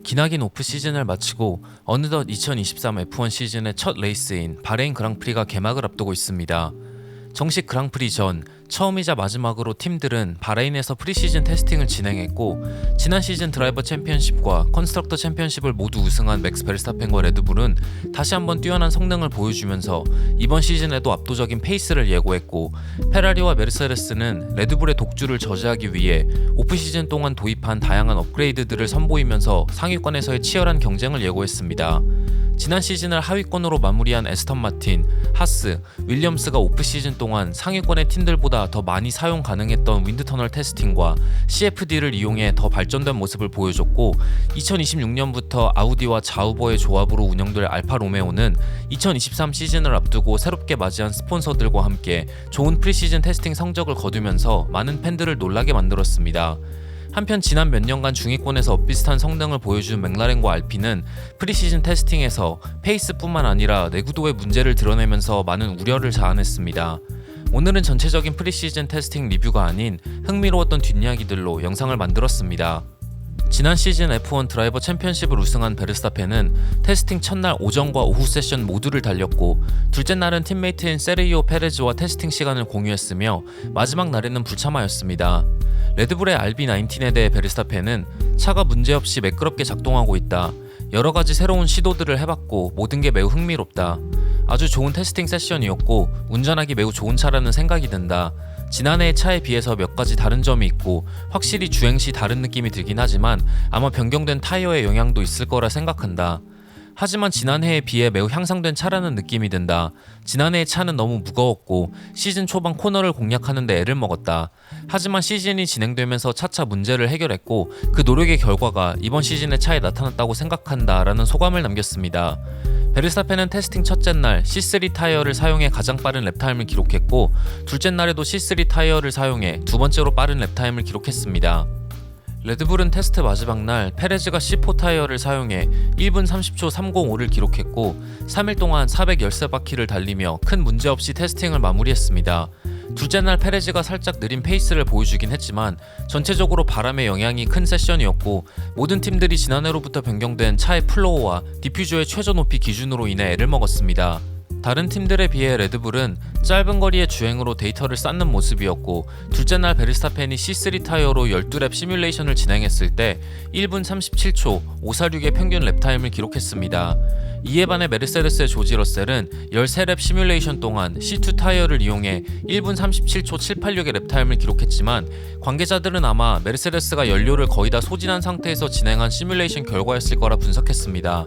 기나긴 오프 시즌을 마치고 어느덧 2023 F1 시즌의 첫 레이스인 바레인 그랑프리가 개막을 앞두고 있습니다. 정식 그랑프리 전 처음이자 마지막으로 팀들은 바레인에서 프리시즌 테스팅을 진행했고, 지난 시즌 드라이버 챔피언십과 컨스트럭터 챔피언십을 모두 우승한 맥스 베르스타펜과 레드불은 다시 한번 뛰어난 성능을 보여주면서 이번 시즌에도 압도적인 페이스를 예고했고, 페라리와 메르세데스는 레드불의 독주를 저지하기 위해 오프 시즌 동안 도입한 다양한 업그레이드들을 선보이면서 상위권에서의 치열한 경쟁을 예고했습니다. 지난 시즌을 하위권으로 마무리한 에스턴 마틴, 하스, 윌리엄스가 오프 시즌 동안 상위권의 팀들보다 더 많이 사용 가능했던 윈드터널 테스팅과 CFD를 이용해 더 발전된 모습을 보여줬고, 2026년부터 아우디와 자우버의 조합으로 운영될 알파 로메오는 2023 시즌을 앞두고 새롭게 맞이한 스폰서들과 함께 좋은 프리시즌 테스팅 성적을 거두면서 많은 팬들을 놀라게 만들었습니다. 한편 지난 몇 년간 중위권에서 엇비슷한 성능을 보여준 맥라렌과 알핀은 프리시즌 테스팅에서 페이스뿐만 아니라 내구도의 문제를 드러내면서 많은 우려를 자아냈습니다. 오늘은 전체적인 프리시즌 테스팅 리뷰가 아닌 흥미로웠던 뒷이야기들로 영상을 만들었습니다. 지난 시즌 F1 드라이버 챔피언십을 우승한 베르스타펜은 테스팅 첫날 오전과 오후 세션 모두를 달렸고, 둘째 날은 팀메이트인 세르히오 페레즈와 테스팅 시간을 공유했으며 마지막 날에는 불참하였습니다. 레드불의 RB19에 대해 베르스타펜은 차가 문제없이 매끄럽게 작동하고 있다. 여러가지 새로운 시도들을 해봤고 모든 게 매우 흥미롭다. 아주 좋은 테스팅 세션이었고 운전하기 매우 좋은 차라는 생각이 든다. 지난해의 차에 비해서 몇 가지 다른 점이 있고 확실히 주행 시 다른 느낌이 들긴 하지만 아마 변경된 타이어의 영향도 있을 거라 생각한다. 하지만 지난해에 비해 매우 향상된 차라는 느낌이 든다. 지난해의 차는 너무 무거웠고 시즌 초반 코너를 공략하는 데 애를 먹었다. 하지만 시즌이 진행되면서 차차 문제를 해결했고 그 노력의 결과가 이번 시즌의 차에 나타났다고 생각한다 라는 소감을 남겼습니다. 베르스타펜은 테스팅 첫째 날 C3 타이어를 사용해 가장 빠른 랩타임을 기록했고, 둘째 날에도 C3 타이어를 사용해 두 번째로 빠른 랩타임을 기록했습니다. 레드불은 테스트 마지막 날 페레즈가 C4 타이어를 사용해 1분 30초 305를 기록했고 3일 동안 413바퀴를 달리며 큰 문제 없이 테스팅을 마무리했습니다. 둘째 날 페레즈가 살짝 느린 페이스를 보여주긴 했지만 전체적으로 바람의 영향이 큰 세션이었고, 모든 팀들이 지난해로부터 변경된 차의 플로어와 디퓨저의 최저 높이 기준으로 인해 애를 먹었습니다. 다른 팀들에 비해 레드불은 짧은 거리의 주행으로 데이터를 쌓는 모습이었고, 둘째 날 베르스타펜이 C3 타이어로 12랩 시뮬레이션을 진행했을 때 1분 37초 546의 평균 랩타임을 기록했습니다. 이에 반해 메르세데스의 조지 러셀은 13랩 시뮬레이션 동안 C2 타이어를 이용해 1분 37초 786의 랩타임을 기록했지만, 관계자들은 아마 메르세데스가 연료를 거의 다 소진한 상태에서 진행한 시뮬레이션 결과였을 거라 분석했습니다.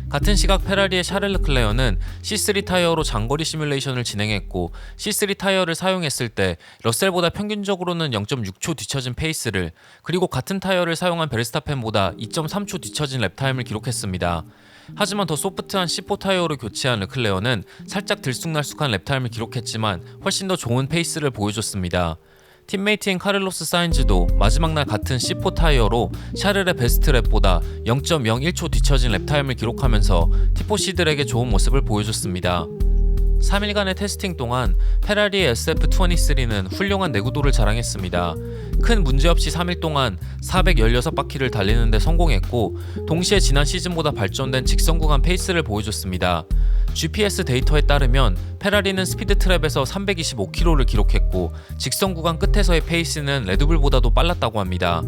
같은 시각 페라리의 샤를 르클레어는 C3 타이어로 장거리 시뮬레이션을 진행했고, C3 타이어를 사용했을 때 러셀보다 평균적으로는 0.6초 뒤처진 페이스를, 그리고 같은 타이어를 사용한 베르스타펜보다 2.3초 뒤처진 랩타임을 기록했습니다. 하지만 더 소프트한 C4 타이어로 교체한 르클레어는 살짝 들쑥날쑥한 랩타임을 기록했지만 훨씬 더 좋은 페이스를 보여줬습니다. 팀메이트인 카를로스 사인즈도 마지막 날 같은 C4 타이어로 샤를의 베스트 랩보다 0.01초 뒤처진 랩타임을 기록하면서 티포시들에게 좋은 모습을 보여줬습니다. 3일간의 테스팅 동안 페라리의 SF23는 훌륭한 내구도를 자랑했습니다. 큰 문제 없이 3일 동안 416바퀴를 달리는 데 성공했고, 동시에 지난 시즌보다 발전된 직선 구간 페이스를 보여줬습니다. GPS 데이터에 따르면 페라리는 스피드 트랩에서 325km를 기록했고, 직선 구간 끝에서의 페이스는 레드불보다도 빨랐다고 합니다.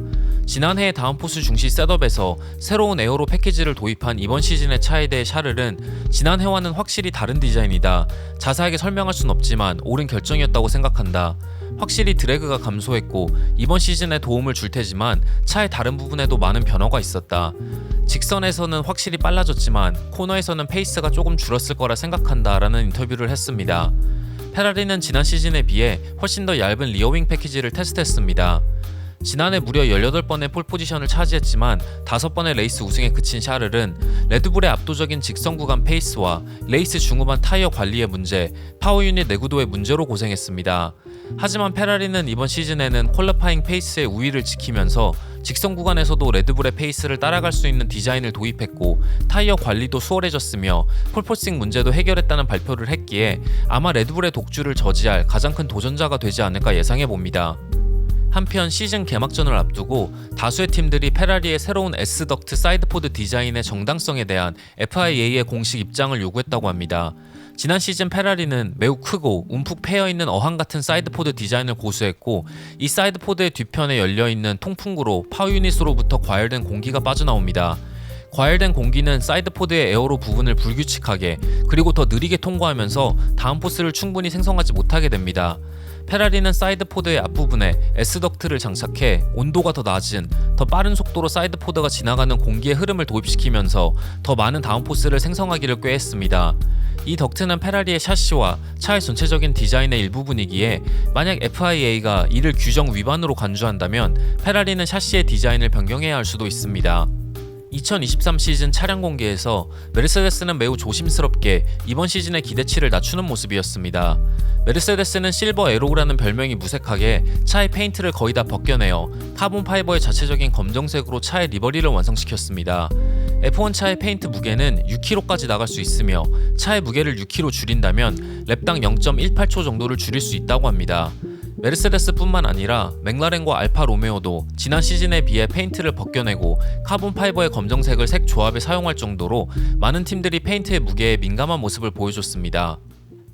지난해의 다운포스 중시 셋업에서 새로운 에어로 패키지를 도입한 이번 시즌의 차에 대해 샤를은 지난해와는 확실히 다른 디자인이다. 자세하게 설명할 순 없지만 옳은 결정이었다고 생각한다. 확실히 드래그가 감소했고 이번 시즌에 도움을 줄 테지만 차의 다른 부분에도 많은 변화가 있었다. 직선에서는 확실히 빨라졌지만 코너에서는 페이스가 조금 줄었을 거라 생각한다 라는 인터뷰를 했습니다. 페라리는 지난 시즌에 비해 훨씬 더 얇은 리어윙 패키지를 테스트했습니다. 지난해 무려 18번의 폴포지션을 차지했지만 5번의 레이스 우승에 그친 샤를은 레드불의 압도적인 직선 구간 페이스와 레이스 중후반 타이어 관리의 문제, 파워 유닛 내구도의 문제로 고생했습니다. 하지만 페라리는 이번 시즌에는 퀄리파잉 페이스의 우위를 지키면서 직선 구간에서도 레드불의 페이스를 따라갈 수 있는 디자인을 도입했고, 타이어 관리도 수월해졌으며 폴포싱 문제도 해결했다는 발표를 했기에 아마 레드불의 독주를 저지할 가장 큰 도전자가 되지 않을까 예상해봅니다. 한편 시즌 개막전을 앞두고 다수의 팀들이 페라리의 새로운 S덕트 사이드포드 디자인의 정당성에 대한 FIA의 공식 입장을 요구했다고 합니다. 지난 시즌 페라리는 매우 크고 움푹 패여있는 어항 같은 사이드포드 디자인을 고수했고, 이 사이드포드의 뒤편에 열려있는 통풍구로 파워 유닛으로부터 과열된 공기가 빠져나옵니다. 과열된 공기는 사이드포드의 에어로 부분을 불규칙하게 그리고 더 느리게 통과하면서 다운포스를 충분히 생성하지 못하게 됩니다. 페라리는 사이드포드의 앞부분에 S덕트를 장착해 온도가 더 낮은, 더 빠른 속도로 사이드포드가 지나가는 공기의 흐름을 도입시키면서 더 많은 다운포스를 생성하기를 꾀했습니다. 이 덕트는 페라리의 샤시와 차의 전체적인 디자인의 일부분이기에 만약 FIA가 이를 규정 위반으로 간주한다면 페라리는 샤시의 디자인을 변경해야 할 수도 있습니다. 2023 시즌 차량 공개에서 메르세데스는 매우 조심스럽게 이번 시즌의 기대치를 낮추는 모습이었습니다. 메르세데스는 실버 에로우라는 별명이 무색하게 차의 페인트를 거의 다 벗겨내어 카본 파이버의 자체적인 검정색으로 차의 리버리를 완성시켰습니다. F1 차의 페인트 무게는 6kg까지 나갈 수 있으며 차의 무게를 6kg 줄인다면 랩당 0.18초 정도를 줄일 수 있다고 합니다. 메르세데스뿐만 아니라 맥라렌과 알파 로메오도 지난 시즌에 비해 페인트를 벗겨내고 카본 파이버의 검정색을 색 조합에 사용할 정도로 많은 팀들이 페인트의 무게에 민감한 모습을 보여줬습니다.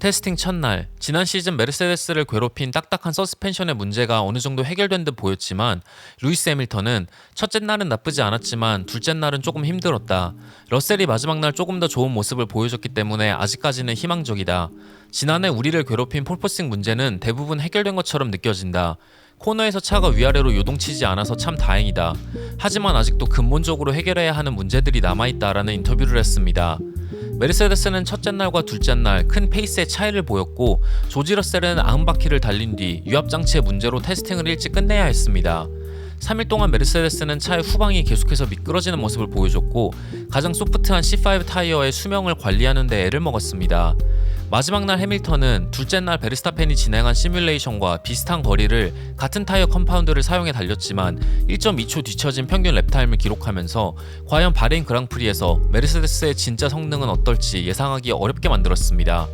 테스팅 첫날, 지난 시즌 메르세데스를 괴롭힌 딱딱한 서스펜션의 문제가 어느 정도 해결된 듯 보였지만 루이스 해밀턴은 첫째 날은 나쁘지 않았지만 둘째 날은 조금 힘들었다. 러셀이 마지막 날 조금 더 좋은 모습을 보여줬기 때문에 아직까지는 희망적이다. 지난해 우리를 괴롭힌 폴포싱 문제는 대부분 해결된 것처럼 느껴진다. 코너에서 차가 위아래로 요동치지 않아서 참 다행이다. 하지만 아직도 근본적으로 해결해야 하는 문제들이 남아있다라는 인터뷰를 했습니다. 메르세데스는 첫째 날과 둘째 날 큰 페이스의 차이를 보였고, 조지 러셀은 90바퀴를 달린 뒤 유압장치의 문제로 테스팅을 일찍 끝내야 했습니다. 3일 동안 메르세데스는 차의 후방이 계속해서 미끄러지는 모습을 보여줬고, 가장 소프트한 C5 타이어의 수명을 관리하는 데 애를 먹었습니다. 마지막 날 해밀턴은 둘째 날 베르스타펜이 진행한 시뮬레이션과 비슷한 거리를 같은 타이어 컴파운드를 사용해 달렸지만 1.2초 뒤처진 평균 랩타임을 기록하면서 과연 바레인 그랑프리에서 메르세데스의 진짜 성능은 어떨지 예상하기 어렵게 만들었습니다.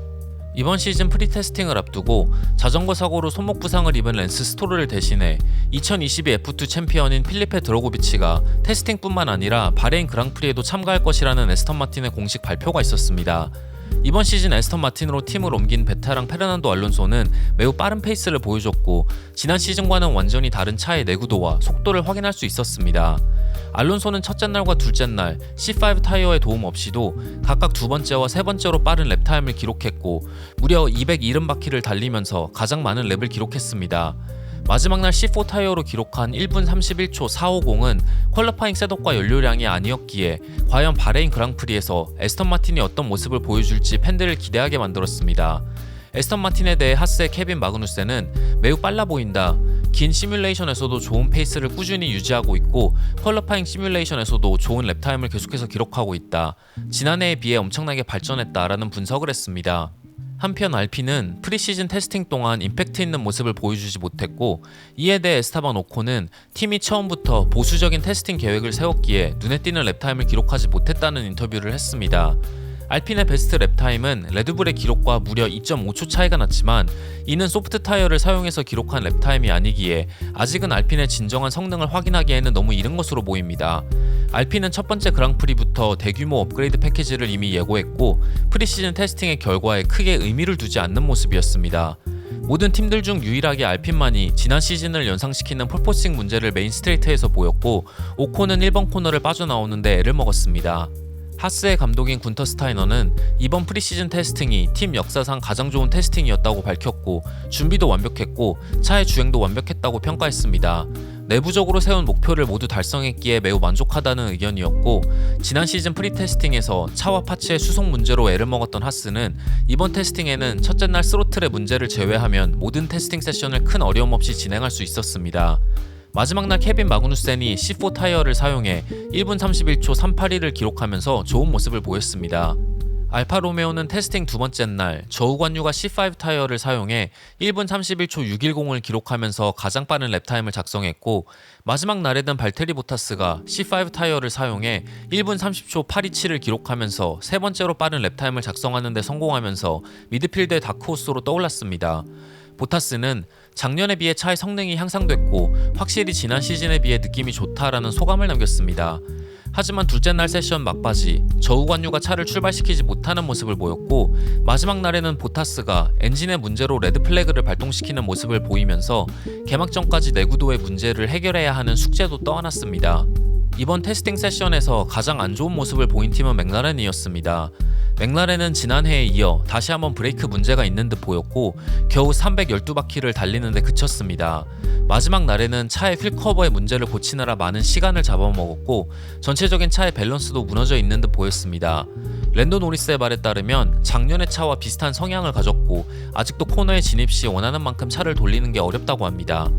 이번 시즌 프리테스팅을 앞두고 자전거 사고로 손목 부상을 입은 랜스 스토르를 대신해 2022 F2 챔피언인 필리페 드로고비치가 테스팅뿐만 아니라 바레인 그랑프리에도 참가할 것이라는 에스턴 마틴의 공식 발표가 있었습니다. 이번 시즌 에스턴 마틴으로 팀을 옮긴 베테랑 페르난도 알론소는 매우 빠른 페이스를 보여줬고, 지난 시즌과는 완전히 다른 차의 내구도와 속도를 확인할 수 있었습니다. 알론소는 첫째 날과 둘째 날 C5 타이어의 도움 없이도 각각 두 번째와 세 번째로 빠른 랩타임을 기록했고, 무려 270바퀴를 달리면서 가장 많은 랩을 기록했습니다. 마지막 날 C4 타이어로 기록한 1분 31초 450은 퀄리파잉 셋업과 연료량이 아니었기에 과연 바레인 그랑프리에서 에스턴 마틴이 어떤 모습을 보여줄지 팬들을 기대하게 만들었습니다. 에스턴 마틴에 대해 하스의 케빈 마그누센은 매우 빨라 보인다. 긴 시뮬레이션에서도 좋은 페이스를 꾸준히 유지하고 있고 퀄리파잉 시뮬레이션에서도 좋은 랩타임을 계속해서 기록하고 있다. 지난해에 비해 엄청나게 발전했다라는 분석을 했습니다. 한편 알핀은 프리시즌 테스팅 동안 임팩트 있는 모습을 보여주지 못했고, 이에 대해 에스타반 오콘은 팀이 처음부터 보수적인 테스팅 계획을 세웠기에 눈에 띄는 랩타임을 기록하지 못했다는 인터뷰를 했습니다. 알핀의 베스트 랩타임은 레드불의 기록과 무려 2.5초 차이가 났지만 이는 소프트 타이어를 사용해서 기록한 랩타임이 아니기에 아직은 알핀의 진정한 성능을 확인하기에는 너무 이른 것으로 보입니다. 알핀은 첫 번째 그랑프리부터 대규모 업그레이드 패키지를 이미 예고했고 프리시즌 테스팅의 결과에 크게 의미를 두지 않는 모습이었습니다. 모든 팀들 중 유일하게 알핀만이 지난 시즌을 연상시키는 폴포싱 문제를 메인 스트레이트에서 보였고, 오콘은 1번 코너를 빠져나오는데 애를 먹었습니다. 하스의 감독인 군터 스타이너는 이번 프리시즌 테스팅이 팀 역사상 가장 좋은 테스팅이었다고 밝혔고, 준비도 완벽했고 차의 주행도 완벽했다고 평가했습니다. 내부적으로 세운 목표를 모두 달성했기에 매우 만족하다는 의견이었고, 지난 시즌 프리테스팅에서 차와 파츠의 수송 문제로 애를 먹었던 하스는 이번 테스팅에는 첫째 날 스로틀의 문제를 제외하면 모든 테스팅 세션을 큰 어려움 없이 진행할 수 있었습니다. 마지막 날 케빈 마그누센이 C4 타이어를 사용해 1분 31초 382를 기록하면서 좋은 모습을 보였습니다. 알파 로메오는 테스팅 두 번째 날 저우관유가 C5 타이어를 사용해 1분 31초 610을 기록하면서 가장 빠른 랩타임을 작성했고, 마지막 날에는 발테리 보타스가 C5 타이어를 사용해 1분 30초 827을 기록하면서 세 번째로 빠른 랩타임을 작성하는 데 성공하면서 미드필드의 다크호스로 떠올랐습니다. 보타스는 작년에 비해 차의 성능이 향상됐고 확실히 지난 시즌에 비해 느낌이 좋다라는 소감을 남겼습니다. 하지만 둘째 날 세션 막바지 저우관유가 차를 출발시키지 못하는 모습을 보였고 마지막 날에는 보타스가 엔진의 문제로 레드 플래그를 발동시키는 모습을 보이면서 개막 전까지 내구도의 문제를 해결해야 하는 숙제도 떠안았습니다. 이번 테스팅 세션에서 가장 안 좋은 모습을 보인 팀은 맥라렌이었습니다. 맥라렌은 지난해에 이어 다시 한번 브레이크 문제가 있는 듯 보였고 겨우 312바퀴를 달리는데 그쳤습니다. 마지막 날에는 차의 휠 커버의 문제를 고치느라 많은 시간을 잡아먹었고 전체적인 차의 밸런스도 무너져 있는 듯 보였습니다. 랜도 노리스의 말에 따르면 작년의 차와 비슷한 성향을 가졌고 아직도 코너에 진입 시 원하는 만큼 차를 돌리는 게 어렵다고 합니다.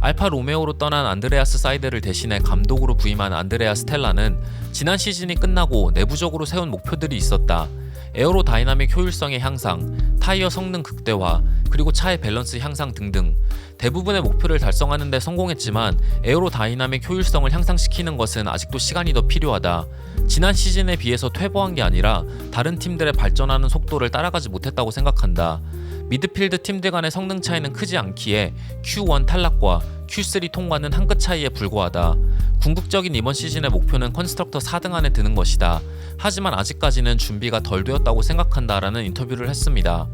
알파 로메오로 떠난 안드레아스 사이드를 대신해 감독으로 부임한 안드레아 스텔라는 지난 시즌이 끝나고 내부적으로 세운 목표들이 있었다. 에어로 다이나믹 효율성의 향상, 타이어 성능 극대화, 그리고 차의 밸런스 향상 등등 대부분의 목표를 달성하는 데 성공했지만 에어로 다이나믹 효율성을 향상시키는 것은 아직도 시간이 더 필요하다. 지난 시즌에 비해서 퇴보한 게 아니라 다른 팀들의 발전하는 속도를 따라가지 못했다고 생각한다. 미드필드 팀들 간의 성능 차이는 크지 않기에 Q1 탈락과 Q3 통과는 한 끗 차이에 불과하다. 궁극적인 이번 시즌의 목표는 컨스트럭터 4등 안에 드는 것이다. 하지만 아직까지는 준비가 덜 되었다고 생각한다라는 인터뷰를 했습니다.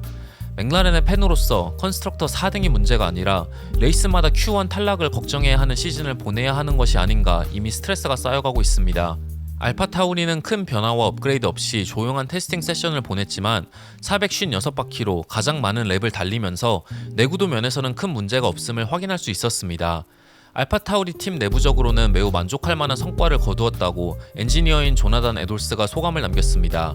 맥라렌의 팬으로서 컨스트럭터 4등이 문제가 아니라 레이스마다 Q1 탈락을 걱정해야 하는 시즌을 보내야 하는 것이 아닌가 이미 스트레스가 쌓여가고 있습니다. 알파타우리는 큰 변화와 업그레이드 없이 조용한 테스팅 세션을 보냈지만 456바퀴로 가장 많은 랩을 달리면서 내구도 면에서는 큰 문제가 없음을 확인할 수 있었습니다. 알파타우리 팀 내부적으로는 매우 만족할 만한 성과를 거두었다고 엔지니어인 조나단 에돌스가 소감을 남겼습니다.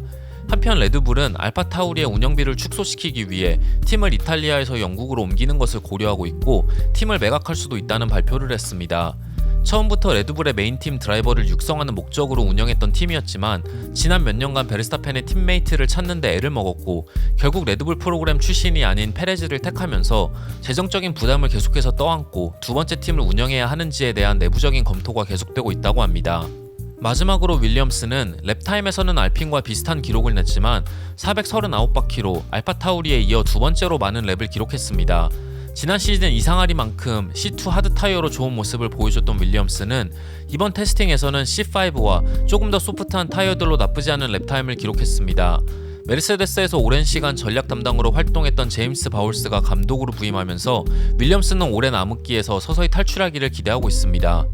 한편 레드불은 알파타우리의 운영비를 축소시키기 위해 팀을 이탈리아에서 영국으로 옮기는 것을 고려하고 있고 팀을 매각할 수도 있다는 발표를 했습니다. 처음부터 레드불의 메인팀 드라이버를 육성하는 목적으로 운영했던 팀이었지만 지난 몇 년간 베르스타펜의 팀메이트를 찾는 데 애를 먹었고 결국 레드불 프로그램 출신이 아닌 페레즈를 택하면서 재정적인 부담을 계속해서 떠안고 두 번째 팀을 운영해야 하는지에 대한 내부적인 검토가 계속되고 있다고 합니다. 마지막으로 윌리엄스는 랩타임에서는 알핀과 비슷한 기록을 냈지만 439바퀴로 알파타우리에 이어 두 번째로 많은 랩을 기록했습니다. 지난 시즌 이상하리만큼 C2 하드 타이어로 좋은 모습을 보여줬던 윌리엄스는 이번 테스팅에서는 C5와 조금 더 소프트한 타이어들로 나쁘지 않은 랩타임을 기록했습니다. 메르세데스에서 오랜 시간 전략 담당으로 활동했던 제임스 바울스가 감독으로 부임하면서 윌리엄스는 오랜 암흑기에서 서서히 탈출하기를 기대하고 있습니다.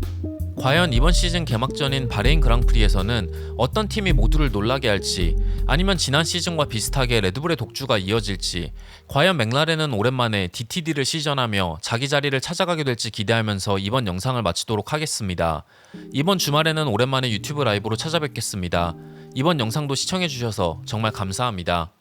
과연 이번 시즌 개막전인 바레인 그랑프리에서는 어떤 팀이 모두를 놀라게 할지 아니면 지난 시즌과 비슷하게 레드불의 독주가 이어질지 과연 맥라렌은 오랜만에 DTD를 시전하며 자기 자리를 찾아가게 될지 기대하면서 이번 영상을 마치도록 하겠습니다. 이번 주말에는 오랜만에 유튜브 라이브로 찾아뵙겠습니다. 이번 영상도 시청해주셔서 정말 감사합니다.